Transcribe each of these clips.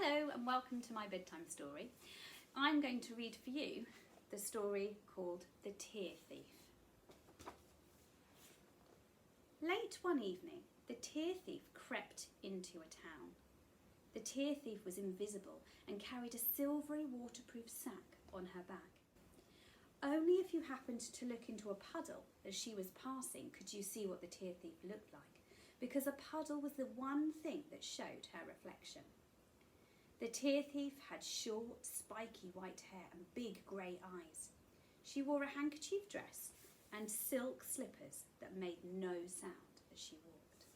Hello and welcome to my bedtime story. I'm going to read for you the story called The Tear Thief. Late one evening, the tear thief crept into a town. The tear thief was invisible and carried a silvery waterproof sack on her back. Only if you happened to look into a puddle as she was passing could you see what the tear thief looked like, because a puddle was the one thing that showed her reflection. The tear thief had short, spiky white hair and big grey eyes. She wore a handkerchief dress and silk slippers that made no sound as she walked.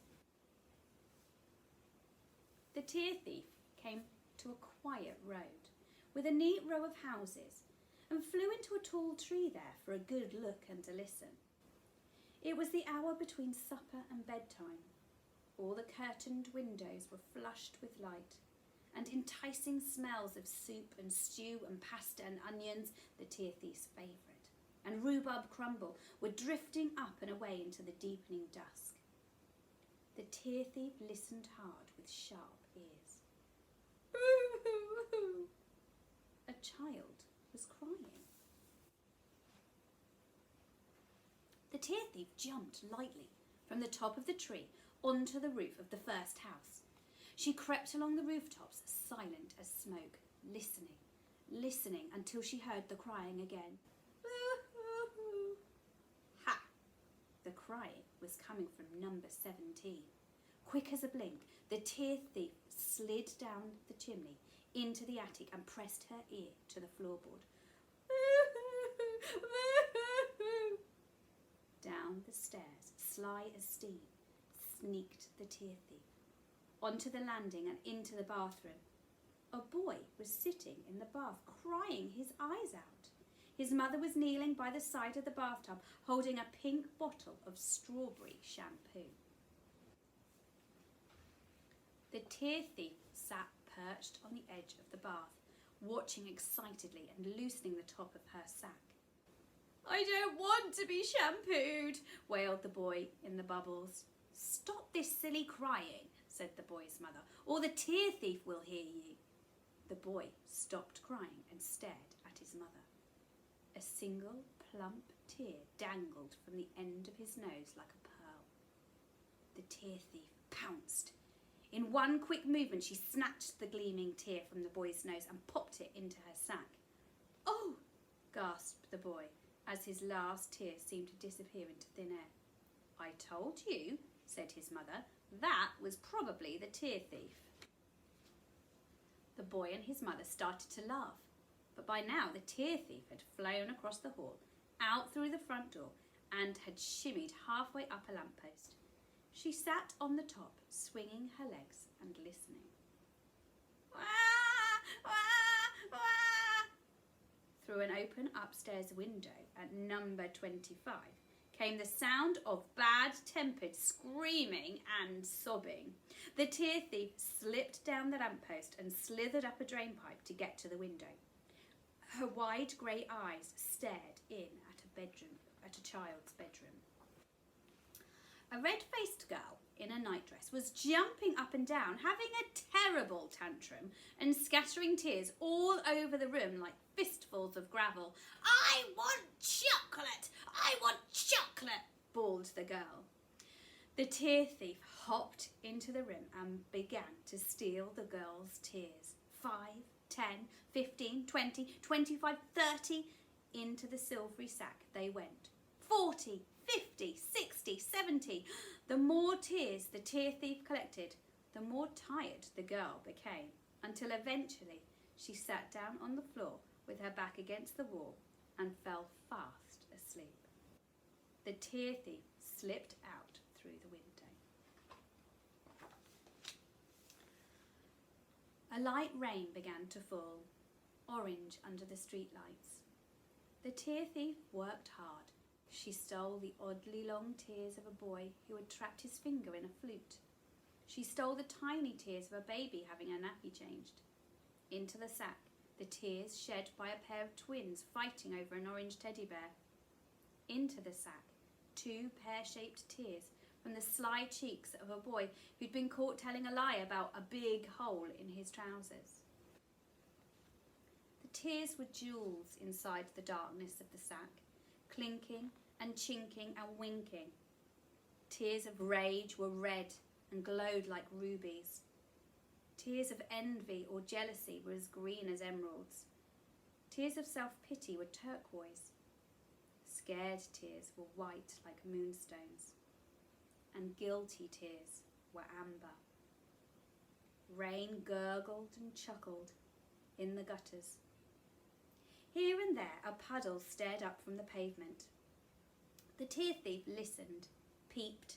The tear thief came to a quiet road with a neat row of houses and flew into a tall tree there for a good look and to listen. It was the hour between supper and bedtime. All the curtained windows were flushed with light, and enticing smells of soup and stew and pasta and onions, the tear thief's favourite, and rhubarb crumble were drifting up and away into the deepening dusk. The tear thief listened hard with sharp ears. A child was crying. The tear thief jumped lightly from the top of the tree onto the roof of the first house. She crept along the rooftops, silent as smoke, listening until she heard the crying again. Ha! The crying was coming from number 17. Quick as a blink, the tear thief slid down the chimney into the attic and pressed her ear to the floorboard. Down the stairs, sly as steam, sneaked the tear thief. Onto the landing and into the bathroom. A boy was sitting in the bath, crying his eyes out. His mother was kneeling by the side of the bathtub, holding a pink bottle of strawberry shampoo. The tear thief sat perched on the edge of the bath, watching excitedly and loosening the top of her sack. "I don't want to be shampooed," wailed the boy in the bubbles. "Stop this silly crying," said the boy's mother, "or the tear thief will hear you." The boy stopped crying and stared at his mother. A single plump tear dangled from the end of his nose like a pearl. The tear thief pounced. In one quick movement, she snatched the gleaming tear from the boy's nose and popped it into her sack. "Oh!" gasped the boy as his last tear seemed to disappear into thin air. "I told you," said his mother. "That was probably the tear thief." The boy and his mother started to laugh, but by now the tear thief had flown across the hall, out through the front door, and had shimmied halfway up a lamppost. She sat on the top, swinging her legs and listening. Wah! Wah! Wah! Through an open upstairs window at number 25, came the sound of bad-tempered screaming and sobbing. The tear thief slipped down the lamppost and slithered up a drainpipe to get to the window. Her wide grey eyes stared in at a child's bedroom. A red-faced girl in a nightdress was jumping up and down, having a terrible tantrum and scattering tears all over the room like fistfuls of gravel. "I want chocolate! I want chocolate!" bawled the girl. The tear thief hopped into the room and began to steal the girl's tears. 5, 10, 15, 20, 25, 30. Into the silvery sack they went. 40, 50, 60, 70. The more tears the tear thief collected, the more tired the girl became, until eventually she sat down on the floor with her back against the wall and fell fast asleep. The tear thief slipped out through the window. A light rain began to fall, orange under the streetlights. The tear thief worked hard. She stole the oddly long tears of a boy who had trapped his finger in a flute. She stole the tiny tears of a baby having her nappy changed. Into the sack, the tears shed by a pair of twins fighting over an orange teddy bear. Into the sack, 2 pear-shaped tears from the sly cheeks of a boy who'd been caught telling a lie about a big hole in his trousers. The tears were jewels inside the darkness of the sack, clinking and chinking and winking. Tears of rage were red and glowed like rubies. Tears of envy or jealousy were as green as emeralds. Tears of self-pity were turquoise. Scared tears were white like moonstones. And guilty tears were amber. Rain gurgled and chuckled in the gutters. Here and there a puddle stared up from the pavement. The tear thief listened, peeped,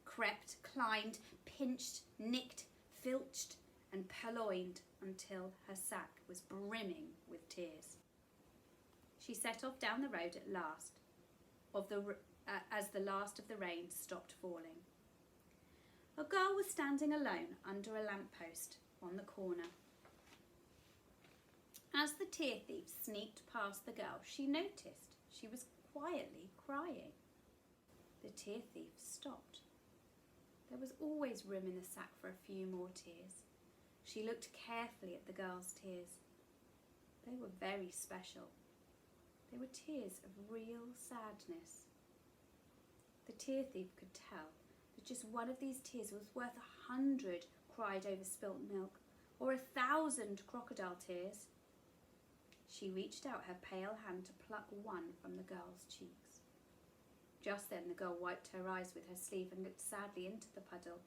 crept, climbed, pinched, nicked, filched, and purloined until her sack was brimming with tears. She set off down the road at last, as the last of the rain stopped falling. A girl was standing alone under a lamppost on the corner. As the tear thief sneaked past the girl, she noticed she was quietly crying. The tear thief stopped. There was always room in the sack for a few more tears. She looked carefully at the girl's tears. They were very special. They were tears of real sadness. The tear thief could tell that just one of these tears was worth 100 cried over spilt milk, or 1,000 crocodile tears. She reached out her pale hand to pluck one from the girl's cheeks. Just then the girl wiped her eyes with her sleeve and looked sadly into the puddle.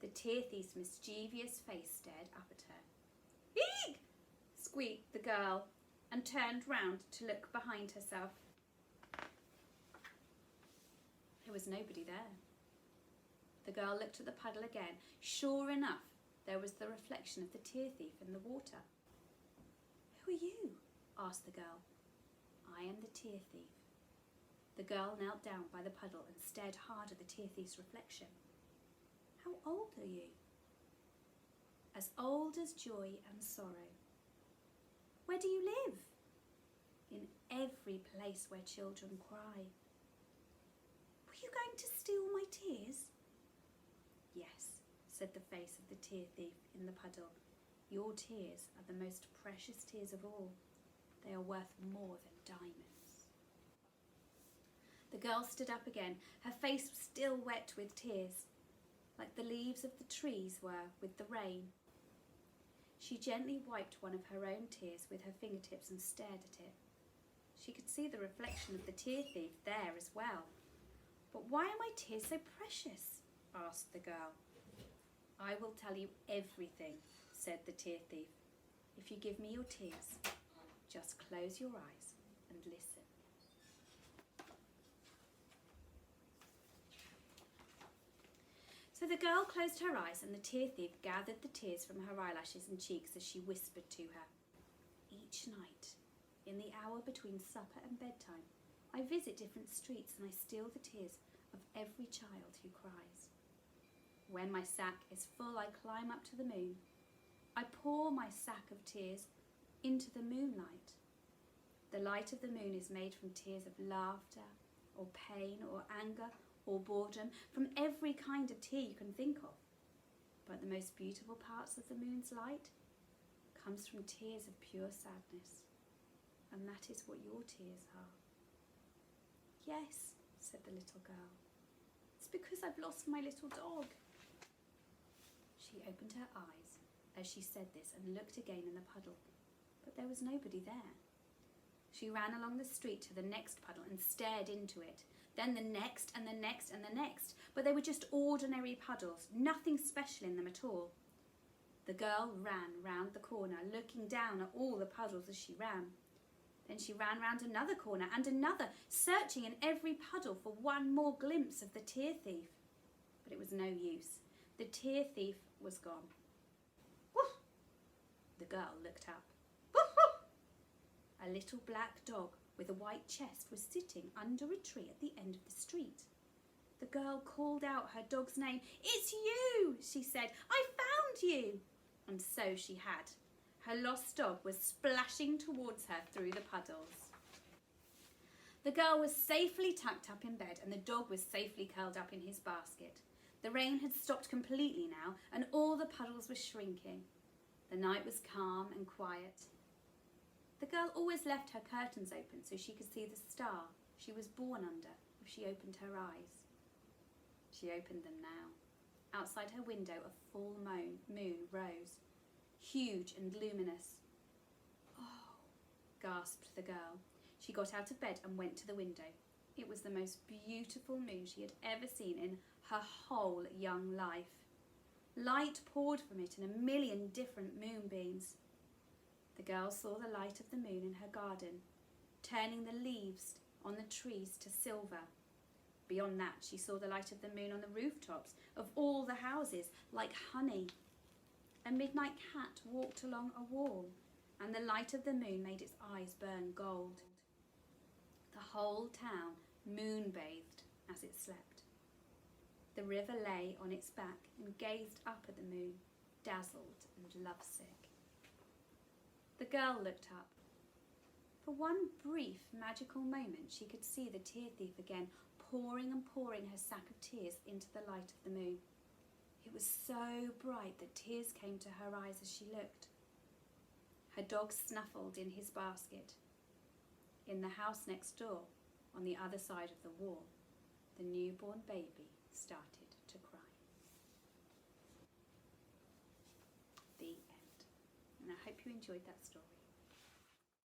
The tear thief's mischievous face stared up at her. "Eek!" squeaked the girl and turned round to look behind herself. There was nobody there. The girl looked at the puddle again. Sure enough, there was the reflection of the tear thief in the water. "Who are you?" asked the girl. "I am the tear thief." The girl knelt down by the puddle and stared hard at the tear thief's reflection. "How old are you?" "As old as joy and sorrow." "Where do you live?" "In every place where children cry." "Were you going to steal my tears?" "Yes," said the face of the tear thief in the puddle. "Your tears are the most precious tears of all. They are worth more than diamonds." The girl stood up again. Her face was still wet with tears, like the leaves of the trees were with the rain. She gently wiped one of her own tears with her fingertips and stared at it. She could see the reflection of the tear thief there as well. "But why are my tears so precious?" asked the girl. "I will tell you everything," said the tear thief. "If you give me your tears, just close your eyes and listen." So the girl closed her eyes and the tear thief gathered the tears from her eyelashes and cheeks as she whispered to her. "Each night, in the hour between supper and bedtime, I visit different streets and I steal the tears of every child who cries. When my sack is full, I climb up to the moon. I pour my sack of tears into the moonlight. The light of the moon is made from tears of laughter or pain or anger or boredom, from every kind of tear you can think of. But the most beautiful parts of the moon's light comes from tears of pure sadness. And that is what your tears are." "Yes," said the little girl. "It's because I've lost my little dog." She opened her eyes as she said this and looked again in the puddle, but there was nobody there. She ran along the street to the next puddle and stared into it, then the next and the next and the next, but they were just ordinary puddles, nothing special in them at all. The girl ran round the corner, looking down at all the puddles as she ran. Then she ran round another corner and another, searching in every puddle for one more glimpse of the tear thief. But it was no use. The tear thief was gone. "Woof!" The girl looked up. "Woof, woof!" A little black dog with a white chest was sitting under a tree at the end of the street. The girl called out her dog's name. "It's you," she said. "I found you." And so she had. Her lost dog was splashing towards her through the puddles. The girl was safely tucked up in bed and the dog was safely curled up in his basket. The rain had stopped completely now and all the puddles were shrinking. The night was calm and quiet. The girl always left her curtains open so she could see the star she was born under if she opened her eyes. She opened them now. Outside her window a full moon rose, huge and luminous. "Oh," gasped the girl. She got out of bed and went to the window. It was the most beautiful moon she had ever seen in her whole young life. Light poured from it in a million different moonbeams. The girl saw the light of the moon in her garden, turning the leaves on the trees to silver. Beyond that, she saw the light of the moon on the rooftops of all the houses, like honey. A midnight cat walked along a wall, and the light of the moon made its eyes burn gold. The whole town moon-bathed as it slept. The river lay on its back and gazed up at the moon, dazzled and lovesick. The girl looked up. For one brief magical moment she could see the tear thief again, pouring and pouring her sack of tears into the light of the moon. It was so bright that tears came to her eyes as she looked. Her dog snuffled in his basket. In the house next door, on the other side of the wall, the newborn baby started to cry. The end. And I hope you enjoyed that story.